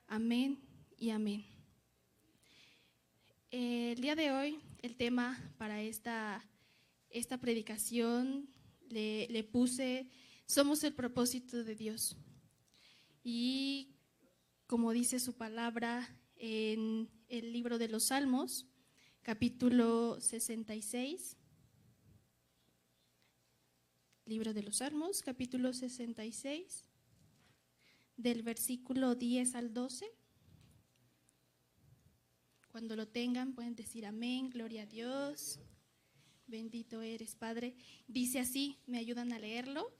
Amén y amén. El día de hoy, el tema para esta predicación le puse: somos el propósito de Dios. Y como dice su palabra en el libro de los Salmos, capítulo 66, libro de los Salmos, capítulo 66, del versículo 10 al 12. Cuando lo tengan pueden decir amén, gloria a Dios, bendito eres, Padre. Dice así, ¿me ayudan a leerlo?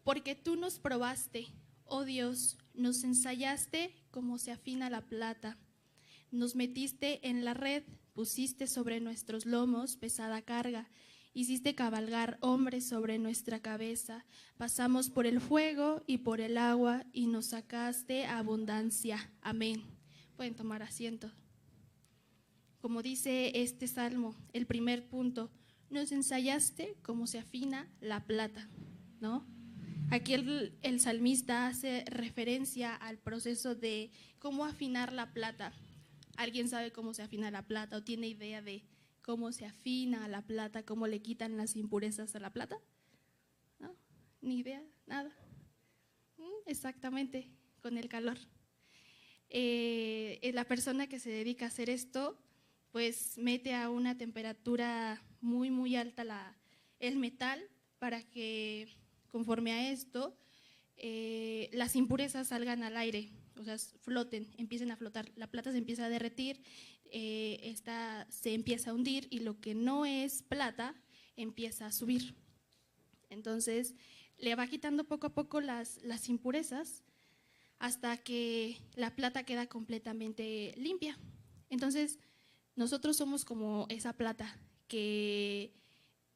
Porque tú nos probaste, oh Dios, nos ensayaste como se afina la plata. Nos metiste en la red, pusiste sobre nuestros lomos pesada carga. Hiciste cabalgar hombres sobre nuestra cabeza. Pasamos por el fuego y por el agua y nos sacaste abundancia. Amén. Pueden tomar asiento. Como dice este salmo, el primer punto: nos ensayaste como se afina la plata, ¿no? Aquí el salmista hace referencia al proceso de cómo afinar la plata. ¿Alguien sabe cómo se afina la plata o tiene idea de cómo se afina la plata, cómo le quitan las impurezas a la plata? ¿No? Ni idea, nada. Exactamente, con el calor. La persona que se dedica a hacer esto, pues mete a una temperatura muy, muy alta el metal para que, conforme a esto, las impurezas salgan al aire, o sea, floten, empiecen a flotar. La plata se empieza a derretir, esta se empieza a hundir y lo que no es plata empieza a subir. Entonces, le va quitando poco a poco las impurezas hasta que la plata queda completamente limpia. Entonces, nosotros somos como esa plata que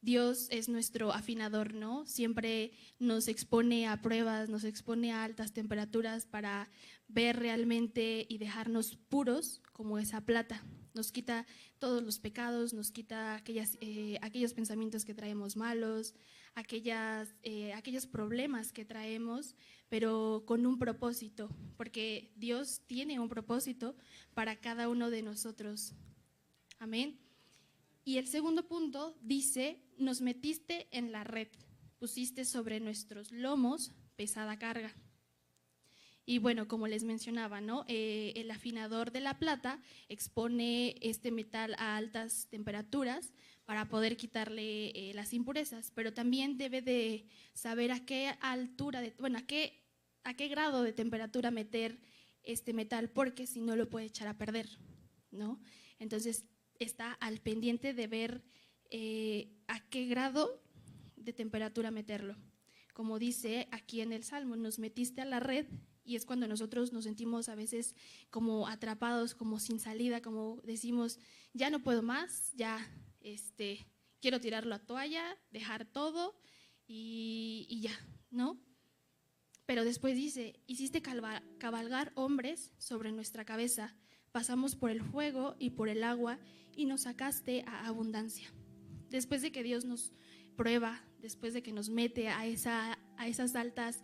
Dios es nuestro afinador, ¿no? Siempre nos expone a pruebas, nos expone a altas temperaturas para ver realmente y dejarnos puros como esa plata. Nos quita todos los pecados, nos quita aquellos pensamientos que traemos malos, aquellos problemas que traemos, pero con un propósito, porque Dios tiene un propósito para cada uno de nosotros. Amén. Y el segundo punto dice: nos metiste en la red, pusiste sobre nuestros lomos pesada carga. Y bueno, como les mencionaba, ¿no? El afinador de la plata expone este metal a altas temperaturas para poder quitarle las impurezas, pero también debe de saber a qué altura, a qué grado de temperatura meter este metal, porque si no lo puede echar a perder, ¿no? Entonces está al pendiente de ver a qué grado de temperatura meterlo. Como dice aquí en el Salmo, nos metiste a la red, y es cuando nosotros nos sentimos a veces como atrapados, como sin salida, como decimos, ya no puedo más, ya quiero tirar la toalla, dejar todo y ya, ¿no? Pero después dice: hiciste cabalgar hombres sobre nuestra cabeza, pasamos por el fuego y por el agua y nos sacaste a abundancia. Después de que Dios nos prueba, después de que nos mete a esas altas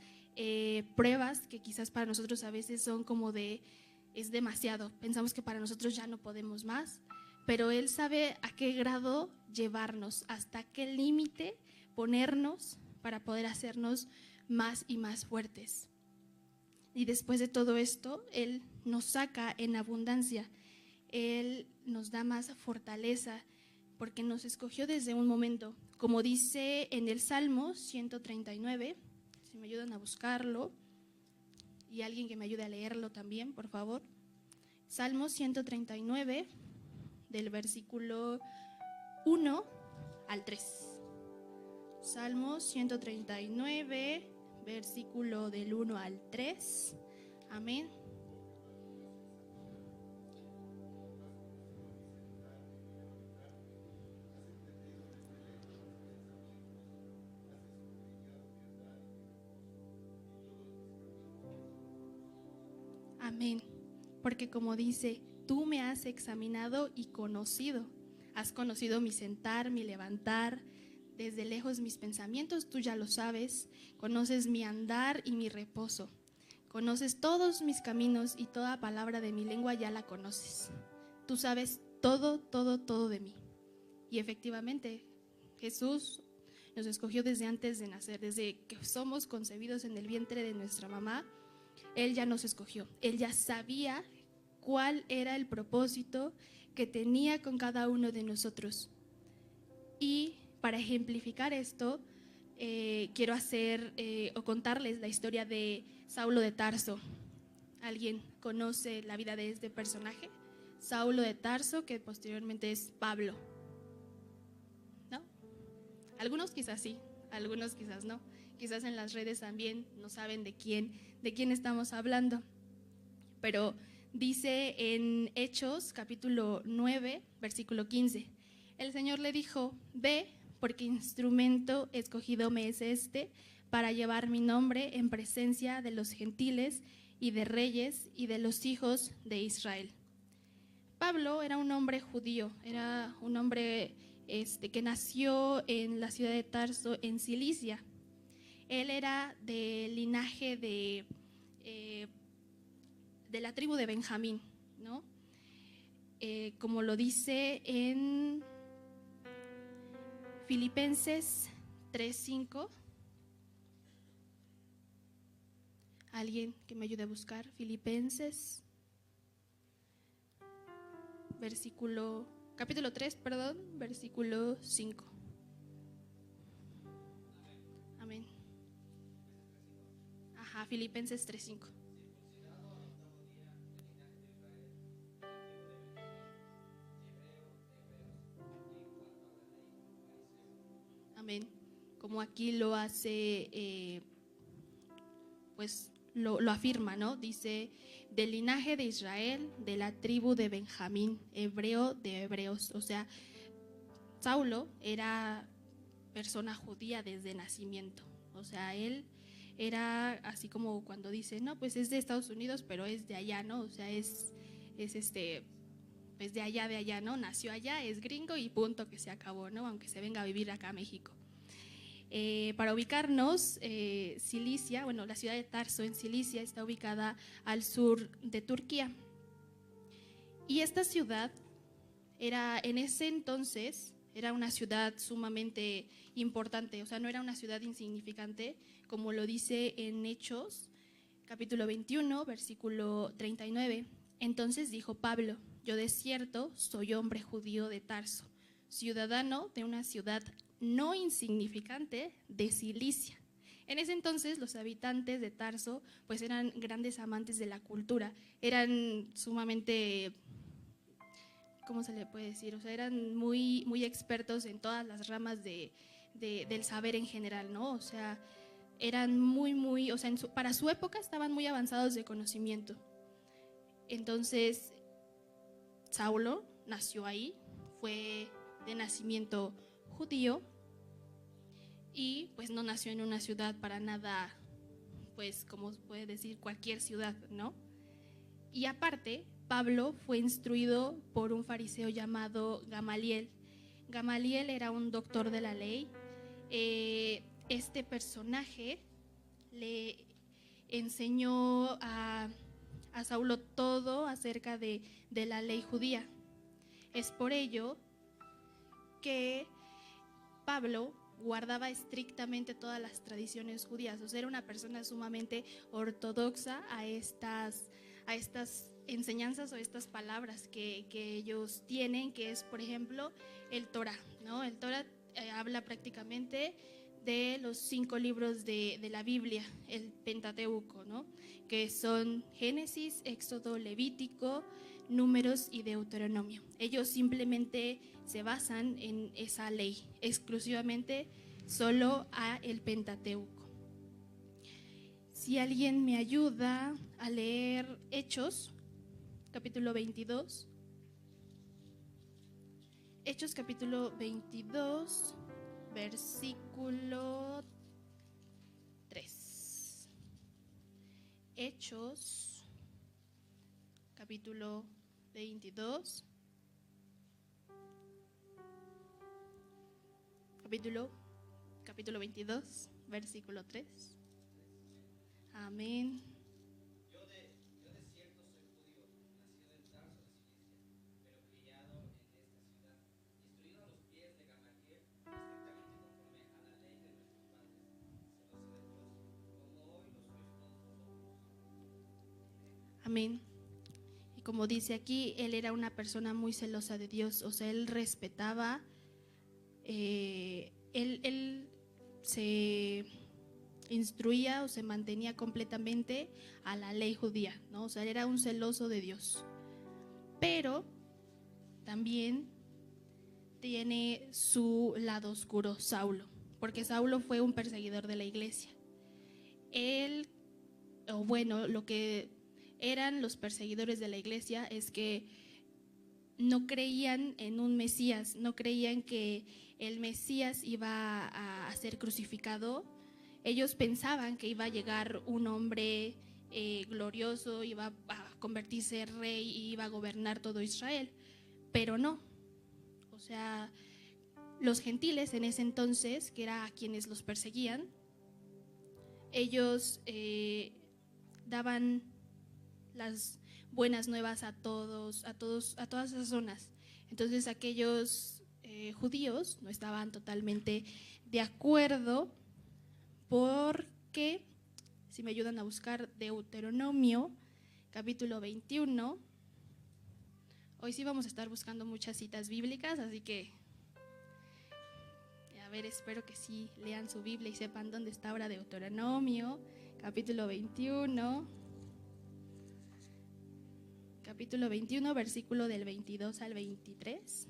pruebas que quizás para nosotros a veces son como es demasiado, pensamos que para nosotros ya no podemos más, pero Él sabe a qué grado llevarnos, hasta qué límite ponernos para poder hacernos más y más fuertes. Y después de todo esto, Él nos saca en abundancia, Él nos da más fortaleza, porque nos escogió desde un momento. Como dice en el Salmo 139, si me ayudan a buscarlo, y alguien que me ayude a leerlo también, por favor. Salmo 139, del versículo 1 al 3. Salmo 139, versículo del 1 al 3. Amén. Amén. Porque como dice, tú me has examinado y conocido. Has conocido mi sentar, mi levantar, desde lejos mis pensamientos, tú ya lo sabes. Conoces mi andar y mi reposo. conoces todos mis caminos y toda palabra de mi lengua ya la conoces. Tú sabes todo, todo, todo de mí. Y efectivamente, Jesús nos escogió desde antes de nacer, desde que somos concebidos en el vientre de nuestra mamá. Él ya nos escogió, Él ya sabía cuál era el propósito que tenía con cada uno de nosotros. Y para ejemplificar esto, quiero hacer o contarles la historia de Saulo de Tarso. ¿Alguien conoce la vida de este personaje? Saulo de Tarso, que posteriormente es Pablo. ¿No? Algunos quizás sí, algunos quizás no. Quizás en las redes también no saben de quién estamos hablando. Pero dice en Hechos, capítulo 9, versículo 15. El Señor le dijo: ve, porque instrumento escogido me es este para llevar mi nombre en presencia de los gentiles y de reyes y de los hijos de Israel. Pablo era un hombre judío, era un hombre que nació en la ciudad de Tarso, en Cilicia. Él era del linaje de la tribu de Benjamín, ¿no? Como lo dice en Filipenses 3:5. Alguien que me ayude a buscar Filipenses, capítulo 3, versículo 5. Amén. Ajá, Filipenses 3:5. Amén. Como aquí lo hace, pues lo afirma, ¿no? Dice: del linaje de Israel, de la tribu de Benjamín, hebreo de hebreos. O sea, Saulo era persona judía desde nacimiento. O sea, él era así como cuando dice, no, pues es de Estados Unidos, pero es de allá, ¿no? O sea, es pues de allá, ¿no? Nació allá, es gringo y punto, que se acabó, ¿no? Aunque se venga a vivir acá a México. Para ubicarnos, Cilicia, bueno, la ciudad de Tarso en Cilicia está ubicada al sur de Turquía. Y esta ciudad era, en ese entonces, era una ciudad sumamente importante, o sea, no era una ciudad insignificante, como lo dice en Hechos, capítulo 21, versículo 39. Entonces dijo Pablo: yo de cierto soy hombre judío de Tarso, ciudadano de una ciudad no insignificante de Cilicia. En ese entonces los habitantes de Tarso pues eran grandes amantes de la cultura, eran sumamente, ¿cómo se le puede decir? O sea, eran muy, muy expertos en todas las ramas del saber en general, ¿no? O sea, eran muy, muy, o sea, para su época estaban muy avanzados de conocimiento. Entonces, Saulo nació ahí, fue de nacimiento judío y pues no nació en una ciudad para nada, pues como se puede decir, cualquier ciudad, ¿no? Y aparte, Pablo fue instruido por un fariseo llamado Gamaliel. Gamaliel era un doctor de la ley. Este personaje le enseñó a Saulo todo acerca de la ley judía. Es por ello que Pablo guardaba estrictamente todas las tradiciones judías. O sea, era una persona sumamente ortodoxa a estas enseñanzas o estas palabras que ellos tienen, que es, por ejemplo, el Torá, ¿no? El Torá habla prácticamente de los 5 libros de la Biblia, el Pentateuco, ¿no? Que son Génesis, Éxodo, Levítico, Números y Deuteronomio. Ellos simplemente se basan en esa ley, exclusivamente solo a el Pentateuco. Si alguien me ayuda a leer Hechos, capítulo 22. Hechos, capítulo 22, versículo 3. Hechos, capítulo 22. Capítulo 22, versículo 3. Amén. Amén. Y como dice aquí, él era una persona muy celosa de Dios, o sea, él respetaba, él se instruía o se mantenía completamente a la ley judía, ¿no? O sea, él era un celoso de Dios. Pero también tiene su lado oscuro Saulo, porque Saulo fue un perseguidor de la iglesia. Él, o bueno, lo que eran los perseguidores de la iglesia es que no creían en un Mesías, no creían que el Mesías iba a ser crucificado. Ellos pensaban que iba a llegar un hombre glorioso, iba a convertirse en rey y iba a gobernar todo Israel, pero no. O sea, los gentiles en ese entonces, que era a quienes los perseguían, ellos daban las buenas nuevas a todas esas zonas. Entonces aquellos judíos no estaban totalmente de acuerdo, porque, si me ayudan a buscar Deuteronomio, capítulo 21, hoy sí vamos a estar buscando muchas citas bíblicas, así que, a ver, espero que sí lean su Biblia y sepan dónde está ahora Deuteronomio, capítulo 21. Capítulo 21, versículo del 22 al 23.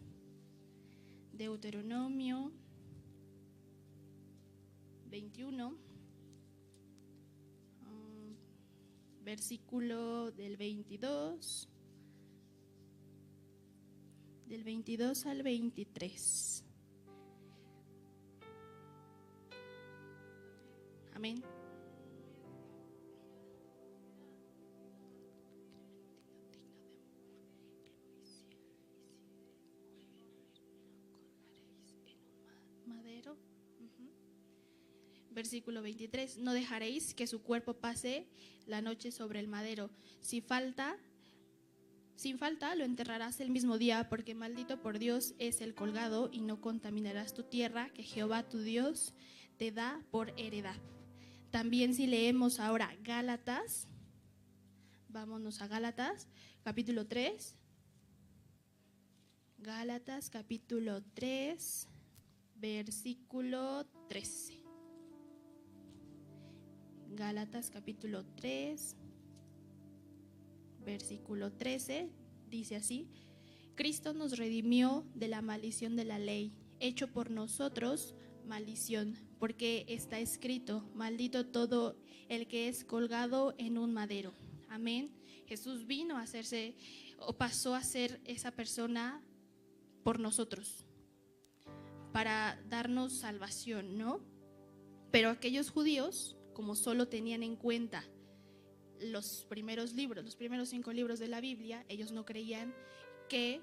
Deuteronomio 21, versículo del 22 al 23. Amén. Madero. Versículo 23, no dejaréis que su cuerpo pase la noche sobre el madero. Sin falta lo enterrarás el mismo día, porque maldito por Dios es el colgado, y no contaminarás tu tierra que Jehová tu Dios te da por heredad. También si leemos ahora Gálatas, vámonos a Gálatas, capítulo 3. Gálatas, capítulo 3, versículo 13. Gálatas, capítulo 3, versículo 13, dice así: Cristo nos redimió de la maldición de la ley, hecho por nosotros maldición, porque está escrito: maldito todo el que es colgado en un madero. Amén. Jesús vino a hacerse, o pasó a ser esa persona por nosotros, para darnos salvación, ¿no? Pero aquellos judíos, como solo tenían en cuenta los primeros 5 libros de la Biblia, ellos no creían que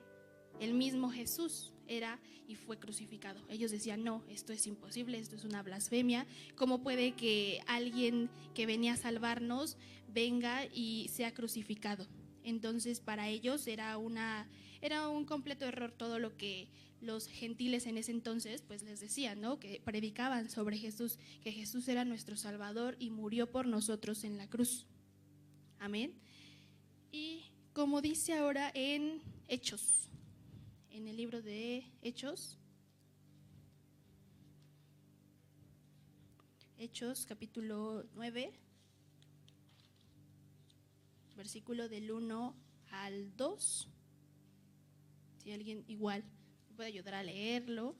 el mismo Jesús era y fue crucificado. Ellos decían: no, esto es imposible, esto es una blasfemia. ¿Cómo puede que alguien que venía a salvarnos venga y sea crucificado? Entonces para ellos era un completo error todo lo que los gentiles en ese entonces pues les decían, ¿no? Que predicaban sobre Jesús, que Jesús era nuestro Salvador y murió por nosotros en la cruz. Amén. Y como dice ahora en Hechos, en el libro de Hechos, capítulo 9, versículo del 1 al 2. Si alguien igual me puede ayudar a leerlo.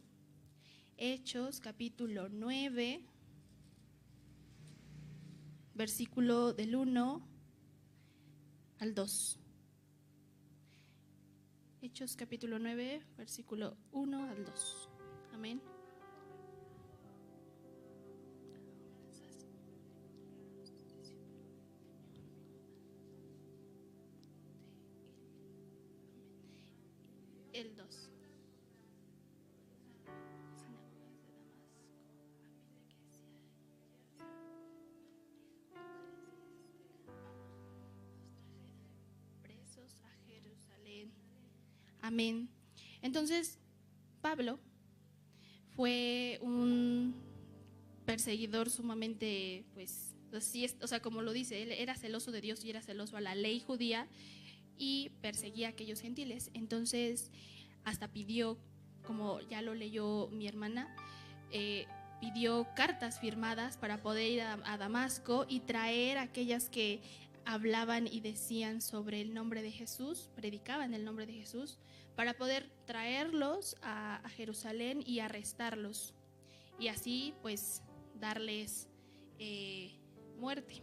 Hechos, capítulo 9, versículo del 1 al 2. Hechos, capítulo 9, versículo 1 al 2. Amén. El 2. Presos a Jerusalén. Amén. Entonces, Pablo fue un perseguidor sumamente Sí, o sea, como lo dice, él era celoso de Dios y era celoso a la ley judía y perseguía a aquellos gentiles. Entonces, hasta pidió, como ya lo leyó mi hermana, pidió cartas firmadas para poder ir a Damasco y traer aquellas que hablaban y decían sobre el nombre de Jesús, predicaban el nombre de Jesús, para poder traerlos a Jerusalén y arrestarlos. Y así, pues, darles muerte.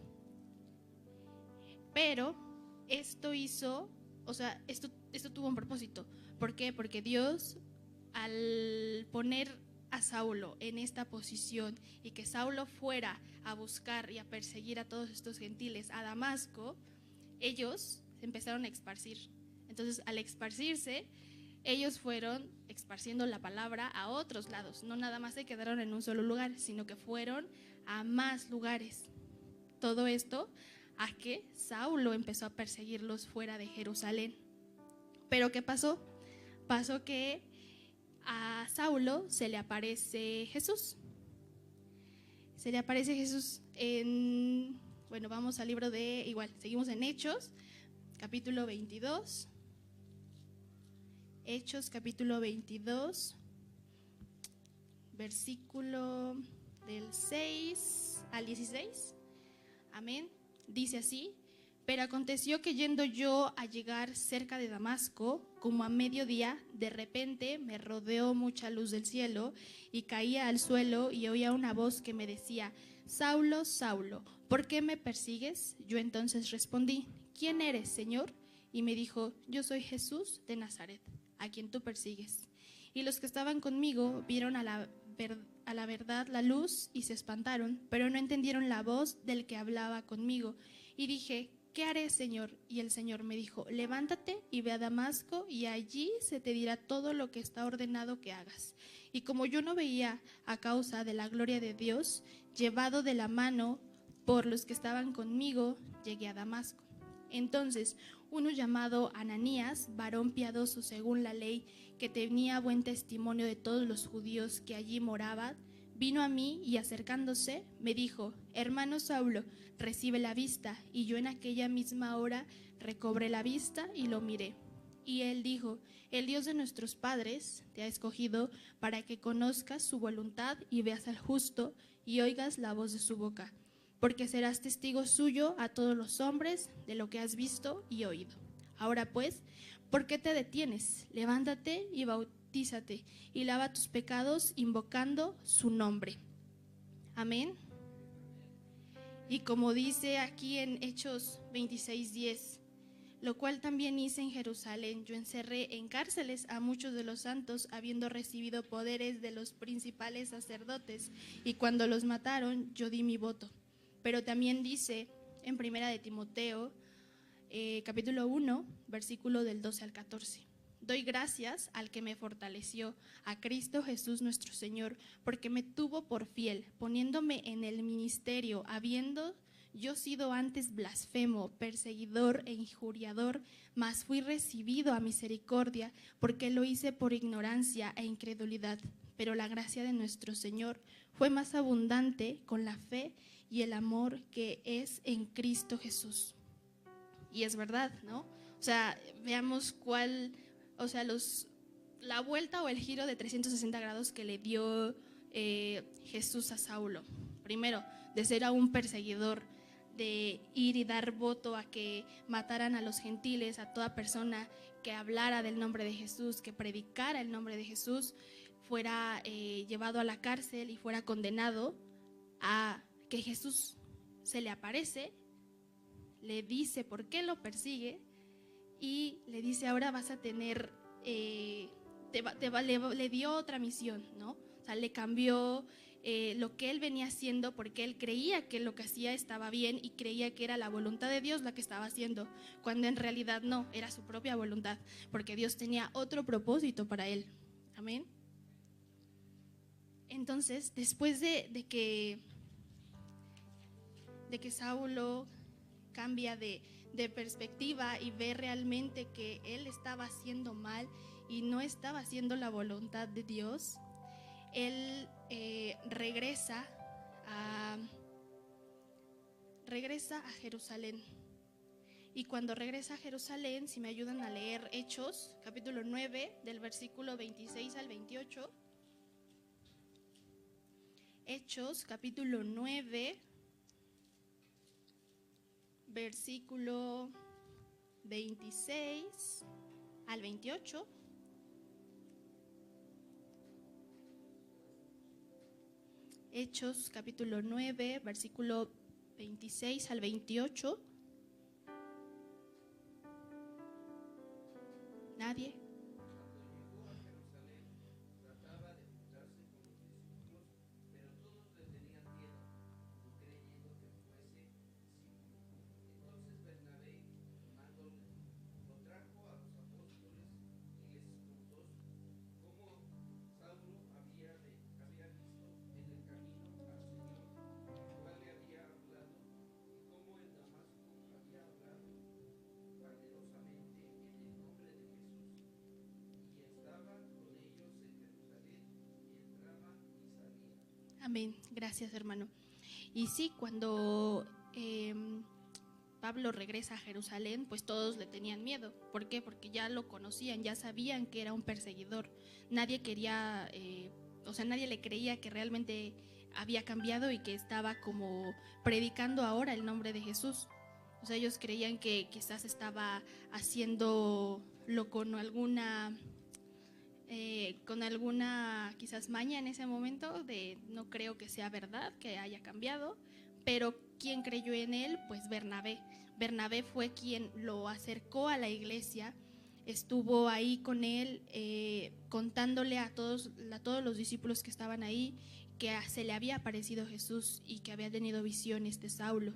Pero esto hizo, o sea, esto tuvo un propósito. ¿Por qué? Porque Dios, al poner a Saulo en esta posición y que Saulo fuera a buscar y a perseguir a todos estos gentiles a Damasco, ellos se empezaron a esparcir. Entonces, al esparcirse, ellos fueron esparciendo la palabra a otros lados. No nada más se quedaron en un solo lugar, sino que fueron a más lugares. Todo esto a que Saulo empezó a perseguirlos fuera de Jerusalén. ¿Pero qué pasó? Pasó que a Saulo se le aparece Jesús. Se le aparece Jesús bueno, vamos al libro de, igual, seguimos en Hechos, capítulo 22. Hechos, capítulo 22, versículo del 6 al 16. Amén. Dice así: pero aconteció que yendo yo a llegar cerca de Damasco, como a mediodía, de repente me rodeó mucha luz del cielo, y caía al suelo y oía una voz que me decía: Saulo, Saulo, ¿por qué me persigues? Yo entonces respondí: ¿quién eres, Señor? Y me dijo: yo soy Jesús de Nazaret, a quien tú persigues. Y los que estaban conmigo vieron a la verdad la luz y se espantaron, pero no entendieron la voz del que hablaba conmigo. Y dije: ¿qué haré, Señor? Y el Señor me dijo: levántate y ve a Damasco, y allí se te dirá todo lo que está ordenado que hagas. Y como yo no veía a causa de la gloria de Dios, llevado de la mano por los que estaban conmigo, llegué a Damasco. Entonces uno llamado Ananías, varón piadoso según la ley, que tenía buen testimonio de todos los judíos que allí moraban, vino a mí y acercándose me dijo: hermano Saulo, recibe la vista. Y yo en aquella misma hora recobré la vista y lo miré. Y él dijo: el Dios de nuestros padres te ha escogido para que conozcas su voluntad y veas al justo y oigas la voz de su boca, porque serás testigo suyo a todos los hombres de lo que has visto y oído. Ahora pues, ¿por qué te detienes? Levántate y bautízate y lava tus pecados invocando su nombre. Amén. Y como dice aquí en Hechos 26:10, lo cual también hice en Jerusalén, yo encerré en cárceles a muchos de los santos, habiendo recibido poderes de los principales sacerdotes, y cuando los mataron, yo di mi voto. Pero también dice en Primera de Timoteo, capítulo 1, versículo del 12 al 14. Doy gracias al que me fortaleció, a Cristo Jesús nuestro Señor, porque me tuvo por fiel, poniéndome en el ministerio, habiendo yo sido antes blasfemo, perseguidor e injuriador, mas fui recibido a misericordia, porque lo hice por ignorancia e incredulidad. Pero la gracia de nuestro Señor fue más abundante con la fe y el amor que es en Cristo Jesús. Y es verdad, ¿no? O sea, veamos la vuelta o el giro de 360 grados que le dio Jesús a Saulo. Primero, de ser a un perseguidor, de ir y dar voto a que mataran a los gentiles, a toda persona que hablara del nombre de Jesús, que predicara el nombre de Jesús, fuera llevado a la cárcel y fuera condenado, a que Jesús se le aparece, le dice por qué lo persigue y le dice: ahora vas a tener, le dio otra misión, ¿no? O sea, le cambió lo que él venía haciendo, porque él creía que lo que hacía estaba bien y creía que era la voluntad de Dios la que estaba haciendo, cuando en realidad no, era su propia voluntad, porque Dios tenía otro propósito para él. Amén. Entonces, después de que Saulo cambia de perspectiva y ve realmente que él estaba haciendo mal y no estaba haciendo la voluntad de Dios, él regresa regresa a Jerusalén. Y cuando regresa a Jerusalén, si me ayudan a leer Hechos, capítulo 9, del versículo 26 al 28. Hechos, capítulo 9, versículo 26 al 28. Hechos, capítulo 9, versículo 26 al 28. ¿Nadie? Amén, gracias hermano. Y sí, cuando Pablo regresa a Jerusalén, pues todos le tenían miedo. ¿Por qué? Porque ya lo conocían, ya sabían que era un perseguidor. Nadie quería, nadie le creía que realmente había cambiado y que estaba como predicando ahora el nombre de Jesús. O sea, ellos creían que quizás estaba haciéndolo con alguna quizás maña en ese momento, de no creo que sea verdad, que haya cambiado, pero ¿quién creyó en él? Pues Bernabé. Bernabé fue quien lo acercó a la iglesia, estuvo ahí con él, contándole a todos los discípulos que estaban ahí que se le había aparecido Jesús y que había tenido visiones de Saulo.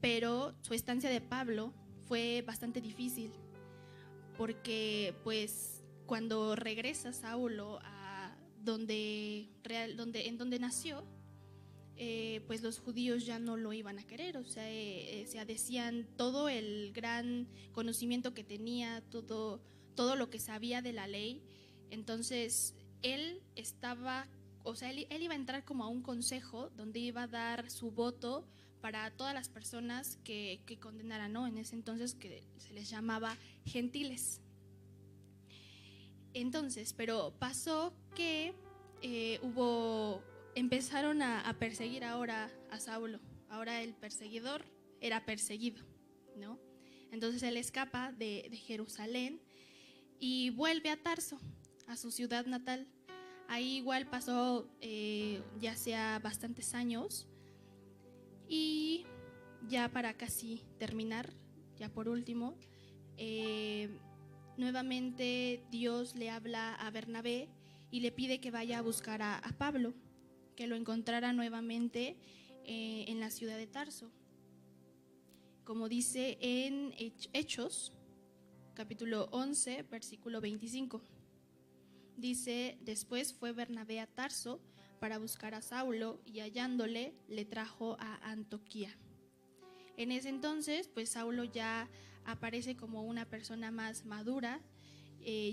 Pero su estancia de Pablo fue bastante difícil, porque pues cuando regresa Saulo a en donde nació, pues los judíos ya no lo iban a querer. O sea, decían todo el gran conocimiento que tenía, todo lo que sabía de la ley. Entonces él iba a entrar como a un consejo donde iba a dar su voto para todas las personas que condenaran, ¿no? En ese entonces que se les llamaba gentiles. Entonces, pero pasó que empezaron a perseguir ahora a Saulo. Ahora el perseguidor era perseguido, ¿no? Entonces él escapa de Jerusalén y vuelve a Tarso, a su ciudad natal. Ahí igual pasó ya sea bastantes años. Y ya para casi terminar, ya por último, nuevamente Dios le habla a Bernabé y le pide que vaya a buscar a Pablo, que lo encontrara nuevamente en la ciudad de Tarso. Como dice en Hechos, capítulo 11, versículo 25. Dice: después fue Bernabé a Tarso para buscar a Saulo, y hallándole le trajo a Antioquía. En ese entonces, pues Saulo ya aparece como una persona más madura,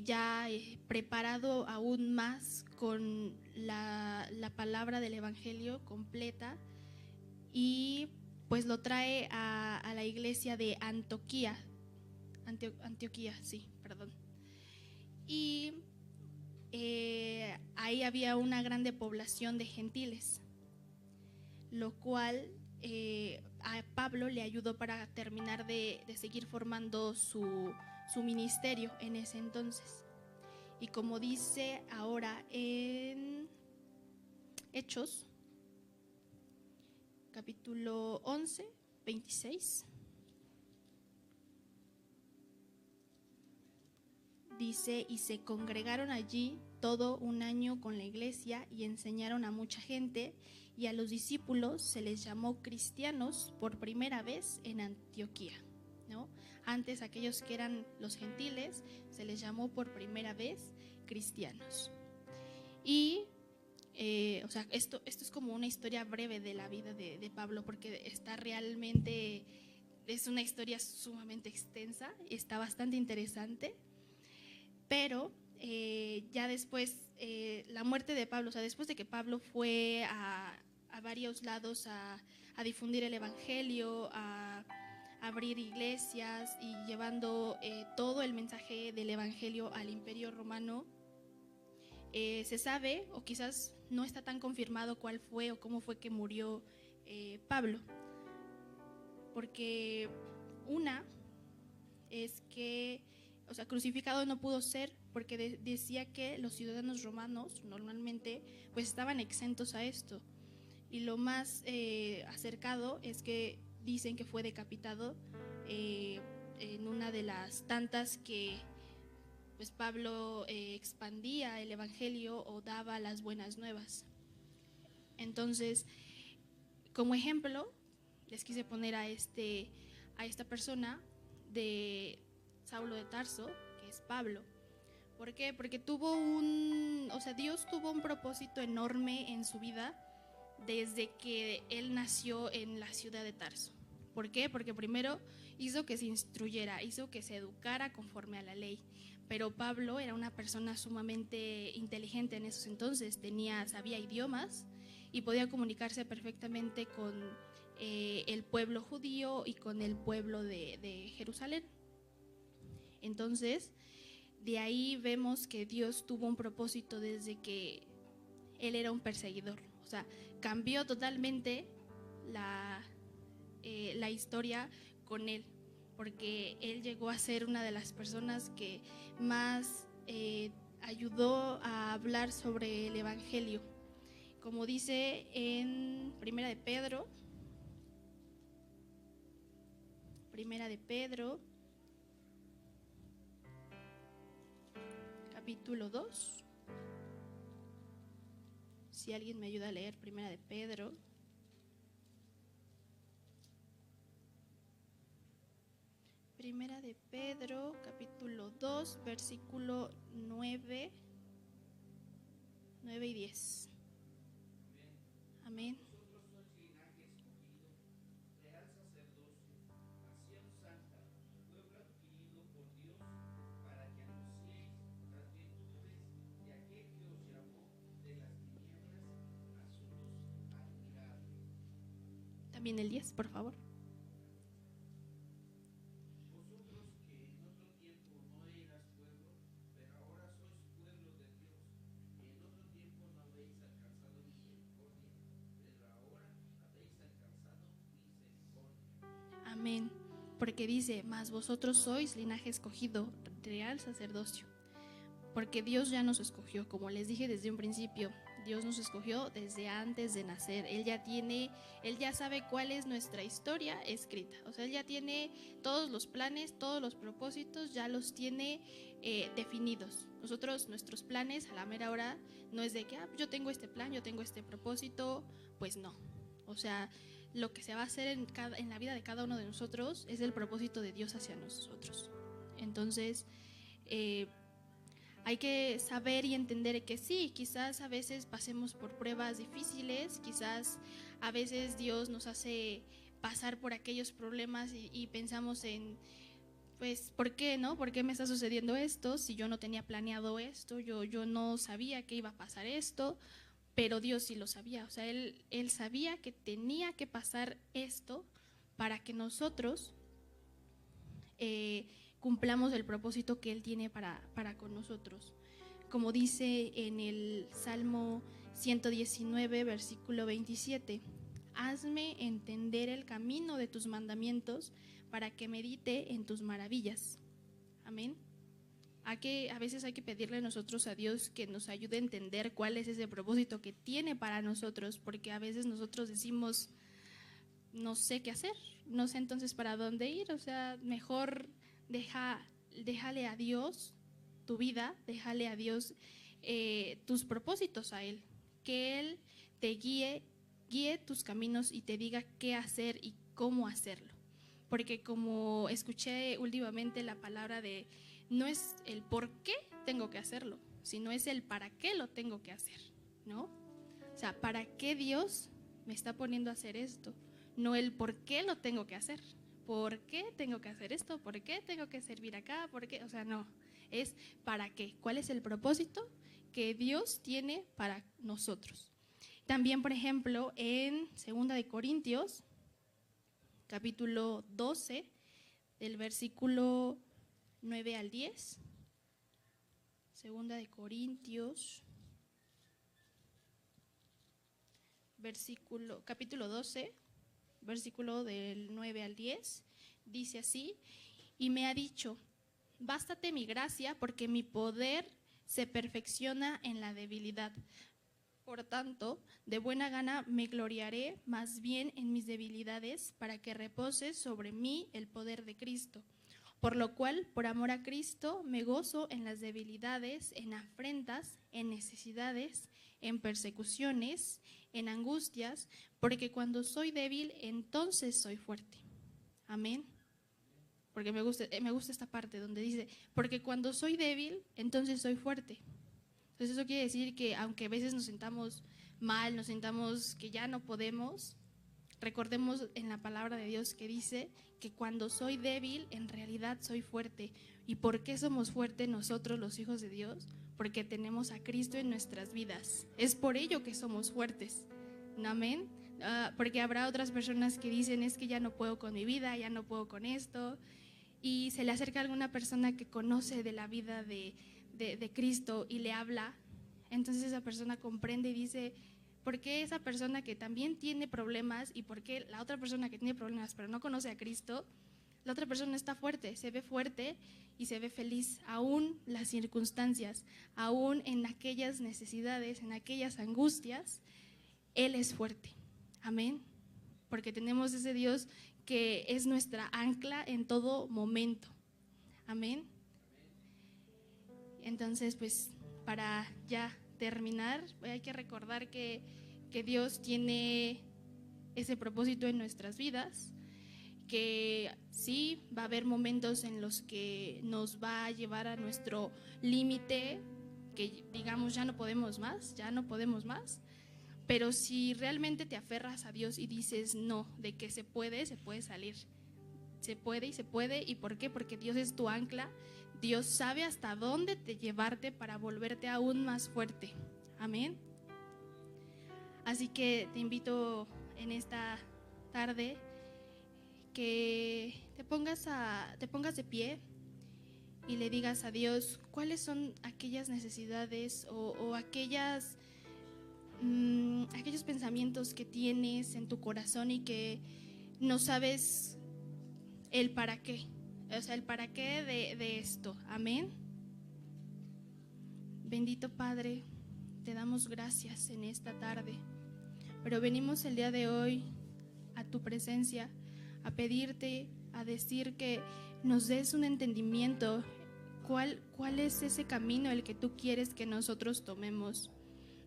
ya preparado aún más con la palabra del evangelio completa, y pues lo trae a la iglesia de Antioquía. Y ahí había una grande población de gentiles, lo cual a Pablo le ayudó para terminar de seguir formando su ministerio en ese entonces. Y como dice ahora en Hechos, capítulo 11, 26, dice: y se congregaron allí todo un año con la iglesia y enseñaron a mucha gente, y a los discípulos se les llamó cristianos por primera vez en Antioquía, ¿no? Antes, aquellos que eran los gentiles se les llamó por primera vez cristianos. Y esto es como una historia breve de la vida de Pablo, porque es una historia sumamente extensa, está bastante interesante. Pero ya después, la muerte de Pablo, o sea, después de que Pablo fue a a varios lados a difundir el evangelio, a abrir iglesias y llevando todo el mensaje del evangelio al Imperio Romano. Se sabe, o quizás no está tan confirmado cuál fue o cómo fue que murió Pablo, porque una es que, o sea, crucificado no pudo ser porque decía que los ciudadanos romanos normalmente pues estaban exentos a esto, y lo más acercado es que dicen que fue decapitado en una de las tantas que pues Pablo expandía el evangelio o daba las buenas nuevas. Entonces, como ejemplo, les quise poner a esta persona de Saulo de Tarso, que es Pablo. ¿Por qué? Porque Dios tuvo un propósito enorme en su vida desde que él nació en la ciudad de Tarso. ¿Por qué? Porque primero hizo que se instruyera, hizo que se educara conforme a la ley. Pero Pablo era una persona sumamente inteligente en esos entonces, sabía idiomas y podía comunicarse perfectamente con el pueblo judío y con el pueblo de Jerusalén. Entonces, de ahí vemos que Dios tuvo un propósito desde que él era un perseguidor. O sea, cambió totalmente la historia con él, porque él llegó a ser una de las personas que más ayudó a hablar sobre el evangelio. Como dice en Primera de Pedro, capítulo 2. Si alguien me ayuda a leer Primera de Pedro. Primera de Pedro, capítulo 2, versículo 9 y 10. Amén. Vosotros sois linaje escogido, real sacerdocio, nación santa, pueblo adquirido por Dios, para que anunciéis las virtudes de aquel que os llamó de las tinieblas a su luz admirable. También el 10, por favor. Vosotros que en otro tiempo no eras pueblo, pero ahora sois pueblo de Dios, que en otro tiempo no habéis alcanzado misericordia, pero ahora habéis alcanzado misericordia. Amén. Porque dice, mas vosotros sois linaje escogido, real sacerdocio. Porque Dios ya nos escogió, como les dije desde un principio, Dios nos escogió desde antes de nacer. Él ya sabe cuál es nuestra historia escrita. O sea, Él ya tiene todos los planes, todos los propósitos, ya los tiene definidos. Nuestros planes a la mera hora no es de que yo tengo este plan, yo tengo este propósito, pues no. O sea, lo que se va a hacer en la vida de cada uno de nosotros es el propósito de Dios hacia nosotros. Entonces, hay que saber y entender que sí, quizás a veces pasemos por pruebas difíciles, quizás a veces Dios nos hace pasar por aquellos problemas y pensamos en, pues, ¿por qué no? ¿Por qué me está sucediendo esto? Si yo no tenía planeado esto, yo no sabía que iba a pasar esto, pero Dios sí lo sabía. O sea, Él sabía que tenía que pasar esto para que nosotros cumplamos el propósito que Él tiene para con nosotros. Como dice en el Salmo 119, versículo 27, hazme entender el camino de tus mandamientos para que medite en tus maravillas. Amén. A veces hay que pedirle nosotros a Dios que nos ayude a entender cuál es ese propósito que tiene para nosotros, porque a veces nosotros decimos, no sé qué hacer, no sé entonces para dónde ir. O sea, mejor déjale a Dios tu vida, déjale a Dios tus propósitos a Él, que Él te guíe tus caminos y te diga qué hacer y cómo hacerlo. Porque como escuché últimamente la palabra de, no es el por qué tengo que hacerlo, sino es el para qué lo tengo que hacer, ¿no? O sea, ¿para qué Dios me está poniendo a hacer esto? No el por qué lo tengo que hacer. ¿Por qué tengo que hacer esto? ¿Por qué tengo que servir acá? ¿Por qué? O sea, no, es para qué. ¿Cuál es el propósito que Dios tiene para nosotros? También, por ejemplo, en 2 Corintios, capítulo 12, del versículo 9 al 10. 2 Corintios, capítulo 12, versículo del 9 al 10, dice así: y me ha dicho, bástate mi gracia, porque mi poder se perfecciona en la debilidad. Por tanto, de buena gana me gloriaré más bien en mis debilidades, para que repose sobre mí el poder de Cristo. Por lo cual, por amor a Cristo, me gozo en las debilidades, en afrentas, en necesidades, en persecuciones, en angustias, porque cuando soy débil, entonces soy fuerte. Amén. Porque me gusta esta parte donde dice, porque cuando soy débil, entonces soy fuerte. Entonces eso quiere decir que aunque a veces nos sintamos mal, nos sintamos que ya no podemos, recordemos en la palabra de Dios que dice que cuando soy débil, en realidad soy fuerte. ¿Y por qué somos fuertes nosotros, los hijos de Dios? Porque tenemos a Cristo en nuestras vidas. Es por ello que somos fuertes. Amén. Porque habrá otras personas que dicen, es que ya no puedo con mi vida, ya no puedo con esto. Y se le acerca a alguna persona que conoce de la vida de Cristo y le habla. Entonces esa persona comprende y dice, ¿por qué esa persona que también tiene problemas y por qué la otra persona que tiene problemas pero no conoce a Cristo, la otra persona está fuerte, se ve fuerte y se ve feliz, aún las circunstancias, aún en aquellas necesidades, en aquellas angustias, Él es fuerte? Amén. Porque tenemos ese Dios que es nuestra ancla en todo momento. Amén. Entonces, pues, para ya terminar, hay que recordar que Dios tiene ese propósito en nuestras vidas, que sí va a haber momentos en los que nos va a llevar a nuestro límite, que digamos ya no podemos más, pero si realmente te aferras a Dios y dices no, de que se puede salir, se puede. ¿Y por qué? Porque Dios es tu ancla. Dios sabe hasta dónde llevarte para volverte aún más fuerte. Amén. Así que te invito en esta tarde que te pongas de pie y le digas a Dios cuáles son aquellas necesidades o aquellos pensamientos que tienes en tu corazón y que no sabes el para qué. O sea, el para qué de esto. Amén. Bendito Padre, te damos gracias en esta tarde. Pero venimos el día de hoy a tu presencia, a pedirte, a decir que nos des un entendimiento. ¿Cuál es ese camino el que tú quieres que nosotros tomemos?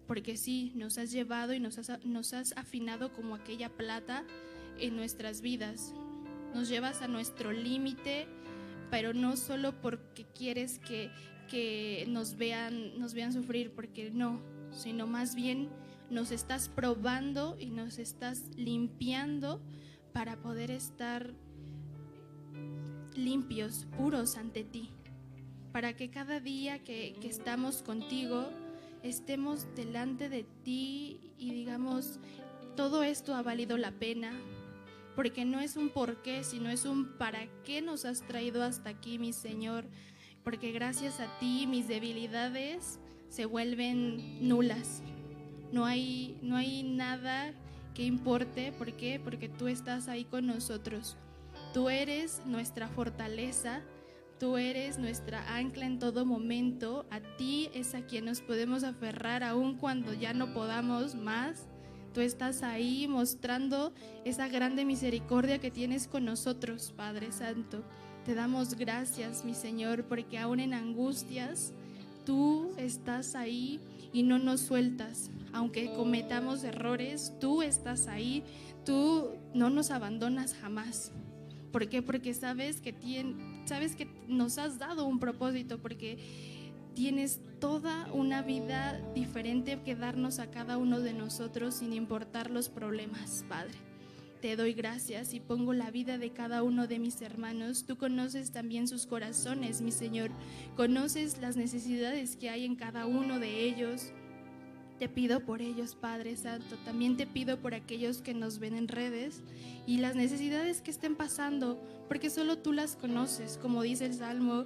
Porque sí, nos has llevado y nos has afinado como aquella plata en nuestras vidas. Nos llevas a nuestro límite, pero no solo porque quieres que nos vean sufrir, porque no, sino más bien nos estás probando y nos estás limpiando para poder estar limpios, puros ante ti, para que cada día que estamos contigo estemos delante de ti y digamos, todo esto ha valido la pena. Porque no es un por qué, sino es un para qué nos has traído hasta aquí, mi Señor. Porque gracias a ti mis debilidades se vuelven nulas. No hay nada que importe. ¿Por qué? Porque tú estás ahí con nosotros. Tú eres nuestra fortaleza. Tú eres nuestra ancla en todo momento. A ti es a quien nos podemos aferrar aun cuando ya no podamos más. Tú estás ahí mostrando esa grande misericordia que tienes con nosotros, Padre Santo. Te damos gracias, mi Señor, porque aún en angustias, tú estás ahí y no nos sueltas. Aunque cometamos errores, tú estás ahí, tú no nos abandonas jamás. ¿Por qué? Porque sabes que nos has dado un propósito, porque tienes toda una vida diferente que darnos a cada uno de nosotros sin importar los problemas, Padre. Te doy gracias y pongo la vida de cada uno de mis hermanos. Tú conoces también sus corazones, mi Señor. Conoces las necesidades que hay en cada uno de ellos. Te pido por ellos, Padre Santo. También te pido por aquellos que nos ven en redes y las necesidades que estén pasando, porque solo tú las conoces. Como dice el Salmo,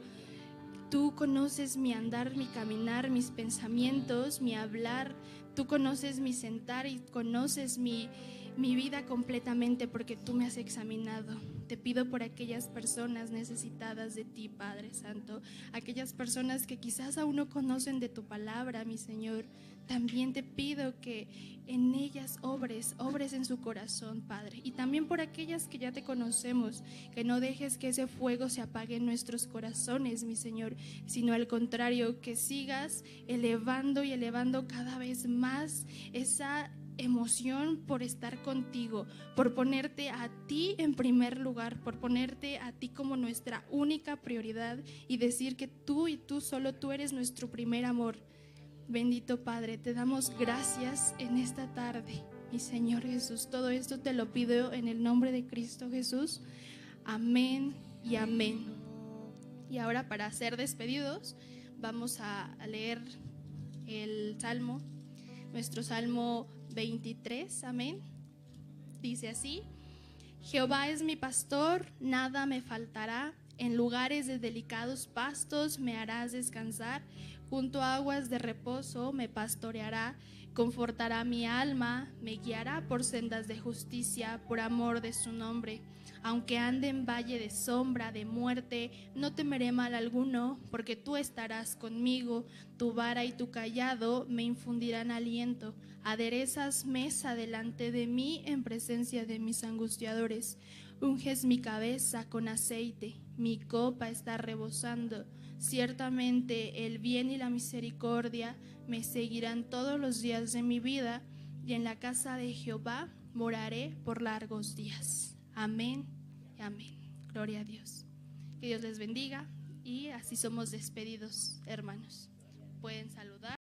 tú conoces mi andar, mi caminar, mis pensamientos, mi hablar. Tú conoces mi sentar y conoces mi vida completamente, porque tú me has examinado. Te pido por aquellas personas necesitadas de ti, Padre Santo, aquellas personas que quizás aún no conocen de tu palabra, mi Señor. También te pido que en ellas obres en su corazón, Padre. Y también por aquellas que ya te conocemos, que no dejes que ese fuego se apague en nuestros corazones, mi Señor, sino al contrario, que sigas elevando y elevando cada vez más esa emoción por estar contigo, por ponerte a ti en primer lugar, por ponerte a ti como nuestra única prioridad y decir que tú y tú, solo tú eres nuestro primer amor. Bendito Padre, te damos gracias en esta tarde, mi Señor Jesús. Todo esto te lo pido en el nombre de Cristo Jesús. Amén y amén. Y ahora, para ser despedidos, vamos a leer el Salmo, nuestro Salmo 23, amén. Dice así: Jehová es mi pastor, nada me faltará. En lugares de delicados pastos me harás descansar. Junto a aguas de reposo me pastoreará. Confortará mi alma, me guiará por sendas de justicia, por amor de su nombre. Aunque ande en valle de sombra de muerte, no temeré mal alguno, porque tú estarás conmigo. Tu vara y tu cayado me infundirán aliento. Aderezas mesa delante de mí en presencia de mis angustiadores. Unges mi cabeza con aceite, mi copa está rebosando. Ciertamente el bien y la misericordia me seguirán todos los días de mi vida, y en la casa de Jehová moraré por largos días. Amén y amén. Gloria a Dios. Que Dios les bendiga, y así somos despedidos, hermanos. Pueden saludar.